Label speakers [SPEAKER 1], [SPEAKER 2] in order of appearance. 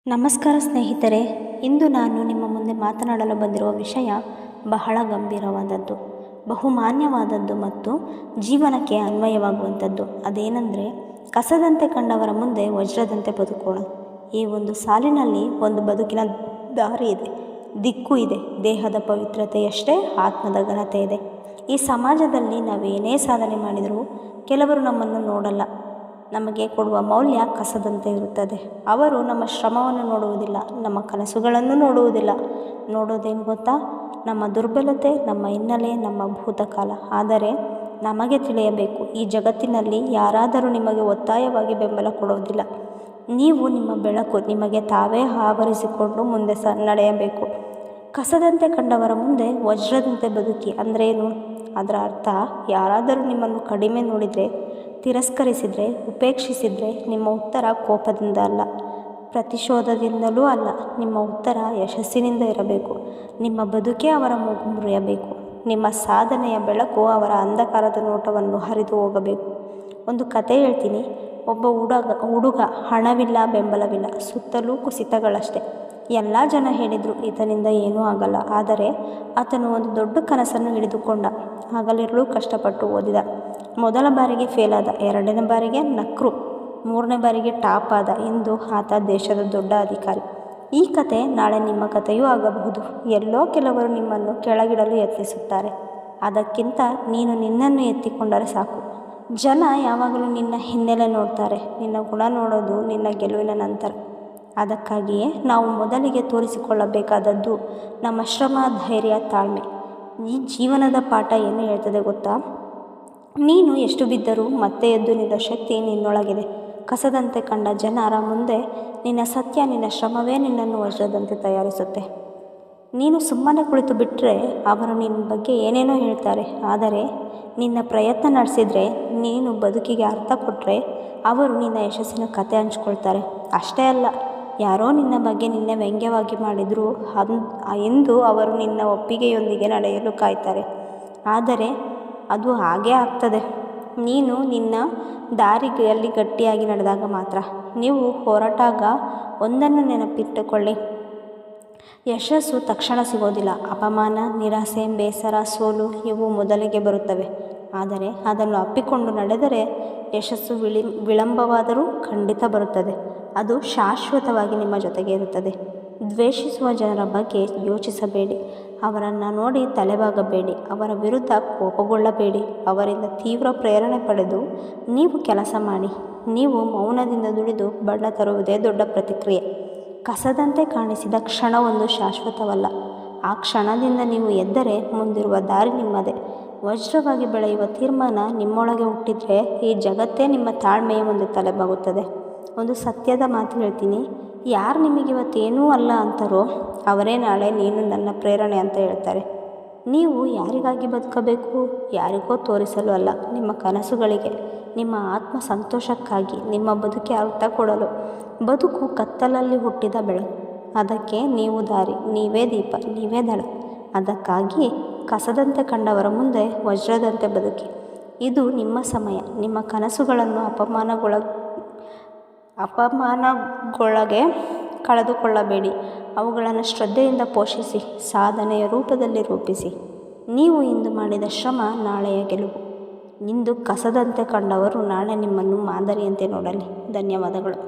[SPEAKER 1] ನಮಸ್ಕಾರ ಸ್ನೇಹಿತರೆ, ಇಂದು ನಾನು ನಿಮ್ಮ ಮುಂದೆ ಮಾತನಾಡಲು ಬಂದಿರುವ ವಿಷಯ ಬಹಳ ಗಂಭೀರವಾದದ್ದು, ಬಹುಮಾನ್ಯವಾದದ್ದು ಮತ್ತು ಜೀವನಕ್ಕೆ ಅನ್ವಯವಾಗುವಂಥದ್ದು. ಅದೇನೆಂದರೆ, ಕಸದಂತೆ ಕಂಡವರ ಮುಂದೆ ವಜ್ರದಂತೆ ಬದುಕೋಣ. ಈ ಒಂದು ಸಾಲಿನಲ್ಲಿ ಒಂದು ಬದುಕಿನ ದಾರಿ ಇದೆ, ದಿಕ್ಕು ಇದೆ, ದೇಹದ ಪವಿತ್ರತೆಯಷ್ಟೇ ಆತ್ಮದ ಘನತೆ ಇದೆ. ಈ ಸಮಾಜದಲ್ಲಿ ನಾವೇನೇ ಸಾಧನೆ ಮಾಡಿದರೂ ಕೆಲವರು ನಮ್ಮನ್ನು ನೋಡಲ್ಲ. ನಮಗೆ ಕೊಡುವ ಮೌಲ್ಯ ಕಸದಂತೆ ಇರುತ್ತದೆ. ಅವರು ನಮ್ಮ ಶ್ರಮವನ್ನು ನೋಡುವುದಿಲ್ಲ, ನಮ್ಮ ಕನಸುಗಳನ್ನು ನೋಡುವುದಿಲ್ಲ. ನೋಡೋದೇನು ಗೊತ್ತಾ? ನಮ್ಮ ದುರ್ಬಲತೆ, ನಮ್ಮ ಹಿನ್ನೆಲೆ, ನಮ್ಮ ಭೂತಕಾಲ. ಆದರೆ ನಮಗೆ ತಿಳಿಯಬೇಕು, ಈ ಜಗತ್ತಿನಲ್ಲಿ ಯಾರಾದರೂ ನಿಮಗೆ ಒತ್ತಾಯವಾಗಿ ಬೆಂಬಲ ಕೊಡುವುದಿಲ್ಲ. ನೀವು ನಿಮ್ಮ ಬೆಳಕು ನಿಮಗೆ ತಾವೇ ಆವರಿಸಿಕೊಂಡು ಮುಂದೆ ನಡೆಯಬೇಕು. ಕಸದಂತೆ ಕಂಡವರ ಮುಂದೆ ವಜ್ರದಂತೆ ಬದುಕಿ ಅಂದ್ರೇನು? ಅದರ ಅರ್ಥ, ಯಾರಾದರೂ ನಿಮ್ಮನ್ನು ಕಡಿಮೆ ನೋಡಿದರೆ, ತಿರಸ್ಕರಿಸಿದರೆ, ಉಪೇಕ್ಷಿಸಿದರೆ ನಿಮ್ಮ ಉತ್ತರ ಕೋಪದಿಂದ ಅಲ್ಲ, ಪ್ರತಿಶೋಧದಿಂದಲೂ ಅಲ್ಲ. ನಿಮ್ಮ ಉತ್ತರ ಯಶಸ್ಸಿನಿಂದ ಇರಬೇಕು. ನಿಮ್ಮ ಬದುಕೇ ಅವರ ಮೂಗು ಮುರಿಯಬೇಕು. ನಿಮ್ಮ ಸಾಧನೆಯ ಬೆಳಕು ಅವರ ಅಂಧಕಾರದ ನೋಟವನ್ನು ಹರಿದು ಹೋಗಬೇಕು. ಒಂದು ಕತೆ ಹೇಳ್ತೀನಿ. ಒಬ್ಬ ಹುಡುಗ ಹಣವಿಲ್ಲ, ಬೆಂಬಲವಿಲ್ಲ, ಸುತ್ತಲೂ ಕುಸಿತಗಳಷ್ಟೇ. ಎಲ್ಲ ಜನ ಹೇಳಿದರು ಈತನಿಂದ ಏನೂ ಆಗಲ್ಲ. ಆದರೆ ಆತನು ಒಂದು ದೊಡ್ಡ ಕನಸನ್ನು ಹಿಡಿದುಕೊಂಡ. ಹಗಲಿರುಳು ಕಷ್ಟಪಟ್ಟು ಓದಿದ. ಮೊದಲ ಬಾರಿಗೆ ಫೇಲ್ ಆದ, ಎರಡನೇ ಬಾರಿಗೆ ನಕ್ರು, ಮೂರನೇ ಬಾರಿಗೆ ಟಾಪ್ ಆದ. ಇಂದು ಆತ ದೇಶದ ದೊಡ್ಡ ಅಧಿಕಾರಿ. ಈ ಕತೆ ನಾಳೆ ನಿಮ್ಮ ಕಥೆಯೂ ಆಗಬಹುದು. ಎಲ್ಲೋ ಕೆಲವರು ನಿಮ್ಮನ್ನು ಕೆಳಗಿಡಲು ಯತ್ನಿಸುತ್ತಾರೆ. ಅದಕ್ಕಿಂತ ನೀನು ನಿನ್ನನ್ನು ಎತ್ತಿಕೊಂಡರೆ ಸಾಕು. ಜನ ಯಾವಾಗಲೂ ನಿನ್ನ ಹಿನ್ನೆಲೆ ನೋಡ್ತಾರೆ, ನಿನ್ನ ಗುಣ ನೋಡೋದು ನಿನ್ನ ಗೆಲುವಿನ ನಂತರ. ಅದಕ್ಕಾಗಿಯೇ ನಾವು ಮೊದಲಿಗೆ ತೋರಿಸಿಕೊಳ್ಳಬೇಕಾದದ್ದು ನಮ್ಮ ಶ್ರಮ, ಧೈರ್ಯ, ತಾಳ್ಮೆ. ಈ ಜೀವನದ ಪಾಠ ಏನು ಹೇಳ್ತದೆ ಗೊತ್ತಾ? ನೀನು ಎಷ್ಟು ಬಿದ್ದರೂ ಮತ್ತೆ ಎದ್ದು ನಿಲ್ಲೋ ಶಕ್ತಿ ನಿನ್ನೊಳಗಿದೆ. ಕಸದಂತೆ ಕಂಡ ಜನರ ಮುಂದೆ ನಿನ್ನ ಸತ್ಯ, ನಿನ್ನ ಶ್ರಮವೇ ನಿನ್ನನ್ನು ವಜ್ರದಂತೆ ತಯಾರಿಸುತ್ತೆ. ನೀನು ಸುಮ್ಮನೆ ಕುಳಿತು ಬಿಟ್ಟರೆ ಅವರು ನಿನ್ನ ಬಗ್ಗೆ ಏನೇನೋ ಹೇಳ್ತಾರೆ. ಆದರೆ ನಿನ್ನ ಪ್ರಯತ್ನ ನಡೆಸಿದರೆ, ನೀನು ಬದುಕಿಗೆ ಅರ್ಥ ಕೊಟ್ಟರೆ, ಅವರು ನಿನ್ನ ಯಶಸ್ಸಿನ ಕತೆ ಹಂಚ್ಕೊಳ್ತಾರೆ. ಅಷ್ಟೇ ಅಲ್ಲ, ಯಾರೋ ನಿನ್ನ ಬಗ್ಗೆ ನಿನ್ನೆ ವ್ಯಂಗ್ಯವಾಗಿ ಮಾಡಿದರೂ ಎಂದು ಅವರು ನಿನ್ನ ಒಪ್ಪಿಗೆಯೊಂದಿಗೆ ನಡೆಯಲು ಕಾಯ್ತಾರೆ. ಆದರೆ ಅದು ಹಾಗೇ ಆಗ್ತದೆ, ನೀನು ನಿನ್ನ ದಾರಿಯಲ್ಲಿ ಗಟ್ಟಿಯಾಗಿ ನಡೆದಾಗ ಮಾತ್ರ. ನೀವು ಹೊರಟಾಗ ಒಂದನ್ನು ನೆನಪಿಟ್ಟುಕೊಳ್ಳಿ, ಯಶಸ್ಸು ತಕ್ಷಣ ಸಿಗೋದಿಲ್ಲ. ಅಪಮಾನ, ನಿರಾಸೆ, ಬೇಸರ, ಸೋಲು ಇವು ಮೊದಲಿಗೆ ಬರುತ್ತವೆ. ಆದರೆ ಅದನ್ನು ಅಪ್ಪಿಕೊಂಡು ನಡೆದರೆ ಯಶಸ್ಸು ವಿಳಂಬವಾದರೂ ಖಂಡಿತ ಬರುತ್ತದೆ. ಅದು ಶಾಶ್ವತವಾಗಿ ನಿಮ್ಮ ಜೊತೆಗೆ ಇರುತ್ತದೆ. ದ್ವೇಷಿಸುವ ಜನರ ಬಗ್ಗೆ ಯೋಚಿಸಬೇಡಿ. ಅವರನ್ನು ನೋಡಿ ತಲೆಬಾಗಬೇಡಿ. ಅವರ ವಿರುದ್ಧ ಕೋಪಗೊಳ್ಳಬೇಡಿ. ಅವರಿಂದ ತೀವ್ರ ಪ್ರೇರಣೆ ಪಡೆದು ನೀವು ಕೆಲಸ ಮಾಡಿ. ನೀವು ಮೌನದಿಂದ ದುಡಿದು ಬಣ್ಣ ತರುವುದೇ ದೊಡ್ಡ ಪ್ರತಿಕ್ರಿಯೆ. ಕಸದಂತೆ ಕಾಣಿಸಿದ ಕ್ಷಣವೊಂದು ಶಾಶ್ವತವಲ್ಲ. ಆ ಕ್ಷಣದಿಂದ ನೀವು ಎದ್ದರೆ ಮುಂದಿರುವ ದಾರಿ ನಿಮ್ಮದೇ. ವಜ್ರವಾಗಿ ಬೆಳೆಯುವ ತೀರ್ಮಾನ ನಿಮ್ಮೊಳಗೆ ಹುಟ್ಟಿದರೆ ಈ ಜಗತ್ತೇ ನಿಮ್ಮ ತಾಳ್ಮೆಯ ಮುಂದೆ ತಲೆಬಾಗುತ್ತದೆ. ಒಂದು ಸತ್ಯದ ಮಾತು ಹೇಳ್ತೀನಿ, ಯಾರು ನಿಮಗಿವತ್ತೇನೂ ಅಲ್ಲ ಅಂತಾರೋ ಅವರೇ ನಾಳೆ ನೀನು ನನ್ನ ಪ್ರೇರಣೆ ಅಂತ ಹೇಳ್ತಾರೆ. ನೀವು ಯಾರಿಗಾಗಿ ಬದುಕಬೇಕು? ಯಾರಿಗೋ ತೋರಿಸಲು ಅಲ್ಲ, ನಿಮ್ಮ ಕನಸುಗಳಿಗೆ, ನಿಮ್ಮ ಆತ್ಮ ಸಂತೋಷಕ್ಕಾಗಿ, ನಿಮ್ಮ ಬದುಕಿಗೆ ಅರ್ಥ ಕೊಡಲು. ಬದುಕು ಕತ್ತಲಲ್ಲಿ ಹುಟ್ಟಿದ ಬೆಳಕು. ಅದಕ್ಕೆ ನೀವು ದಾರಿ, ನೀವೇ ದೀಪ, ನೀವೇ ದಳ. ಅದಕ್ಕಾಗಿ ಕಸದಂತೆ ಕಂಡವರ ಮುಂದೆ ವಜ್ರದಂತೆ ಬದುಕಿ. ಇದು ನಿಮ್ಮ ಸಮಯ. ನಿಮ್ಮ ಕನಸುಗಳನ್ನು ಅಪಮಾನಗೊಳಗೆ ಕಳೆದುಕೊಳ್ಳಬೇಡಿ. ಅವುಗಳನ್ನು ಶ್ರದ್ಧೆಯಿಂದ ಪೋಷಿಸಿ, ಸಾಧನೆಯ ರೂಪದಲ್ಲಿ ರೂಪಿಸಿ. ನೀವು ಇಂದು ಮಾಡಿದ ಶ್ರಮ ನಾಳೆಯ ಗೆಲುವು. ಇಂದು ಕಸದಂತೆ ಕಂಡವರು ನಾಳೆ ನಿಮ್ಮನ್ನು ಮಾದರಿಯಂತೆ ನೋಡಲಿ. ಧನ್ಯವಾದಗಳು.